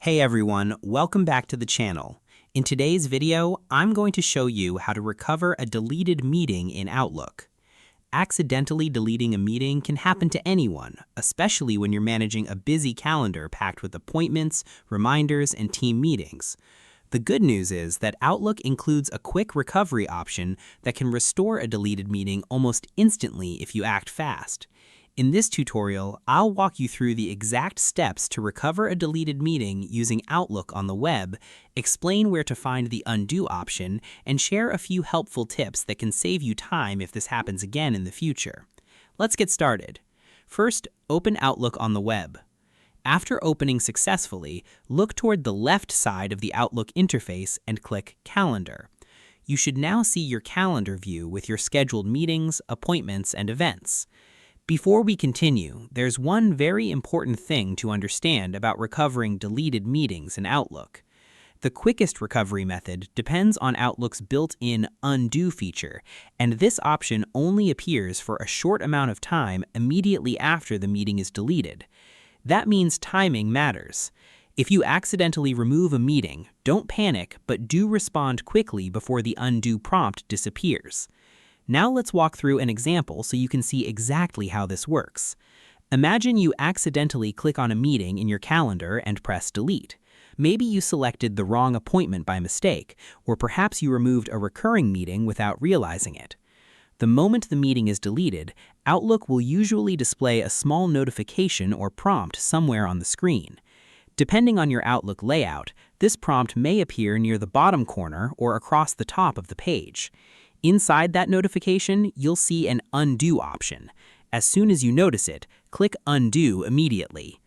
Hey everyone, welcome back to the channel. In today's video, I'm going to show you how to recover a deleted meeting in Outlook. Accidentally deleting a meeting can happen to anyone, especially when you're managing a busy calendar packed with appointments, reminders, and team meetings. The good news is that Outlook includes a quick recovery option that can restore a deleted meeting almost instantly if you act fast. In this tutorial, I'll walk you through the exact steps to recover a deleted meeting using Outlook on the web, explain where to find the undo option, and share a few helpful tips that can save you time if this happens again in the future. Let's get started. First, open Outlook on the web. After opening successfully, look toward the left side of the Outlook interface and click Calendar. You should now see your calendar view with your scheduled meetings, appointments, and events. Before we continue, there's one very important thing to understand about recovering deleted meetings in Outlook. The quickest recovery method depends on Outlook's built-in undo feature, and this option only appears for a short amount of time immediately after the meeting is deleted. That means timing matters. If you accidentally remove a meeting, don't panic, but do respond quickly before the undo prompt disappears. Now let's walk through an example so you can see exactly how this works. Imagine you accidentally click on a meeting in your calendar and press delete. Maybe you selected the wrong appointment by mistake, or perhaps you removed a recurring meeting without realizing it. The moment the meeting is deleted, Outlook will usually display a small notification or prompt somewhere on the screen. Depending on your Outlook layout, this prompt may appear near the bottom corner or across the top of the page. Inside that notification, you'll see an undo option. As soon as you notice it, click undo immediately.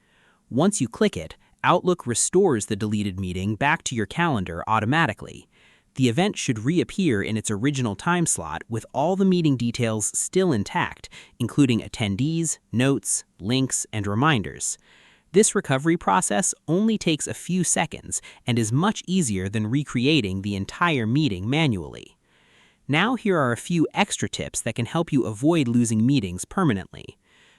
Once you click it, Outlook restores the deleted meeting back to your calendar automatically. The event should reappear in its original time slot with all the meeting details still intact, including attendees, notes, links, and reminders. This recovery process only takes a few seconds and is much easier than recreating the entire meeting manually. Now here are a few extra tips that can help you avoid losing meetings permanently.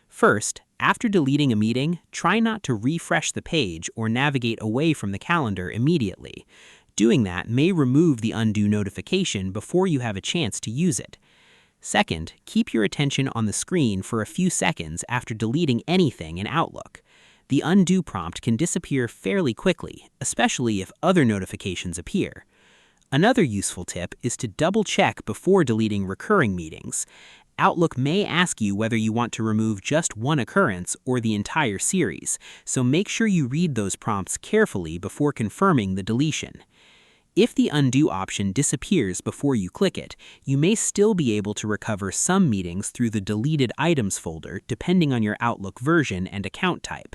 First, after deleting a meeting, try not to refresh the page or navigate away from the calendar immediately. Doing that may remove the undo notification before you have a chance to use it. Second, keep your attention on the screen for a few seconds after deleting anything in Outlook. The undo prompt can disappear fairly quickly, especially if other notifications appear. Another useful tip is to double-check before deleting recurring meetings. Outlook may ask you whether you want to remove just one occurrence or the entire series, so make sure you read those prompts carefully before confirming the deletion. If the undo option disappears before you click it, you may still be able to recover some meetings through the Deleted Items folder depending on your Outlook version and account type.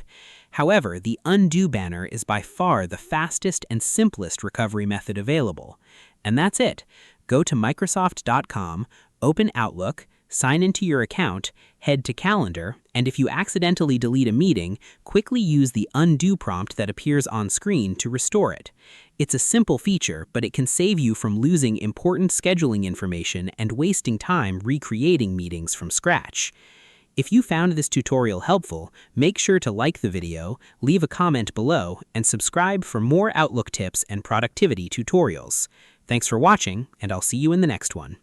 However, the undo banner is by far the fastest and simplest recovery method available. And that's it. Go to Microsoft.com, open Outlook, sign into your account, head to Calendar, and if you accidentally delete a meeting, quickly use the undo prompt that appears on screen to restore it. It's a simple feature, but it can save you from losing important scheduling information and wasting time recreating meetings from scratch. If you found this tutorial helpful, make sure to like the video, leave a comment below, and subscribe for more Outlook tips and productivity tutorials. Thanks for watching, and I'll see you in the next one.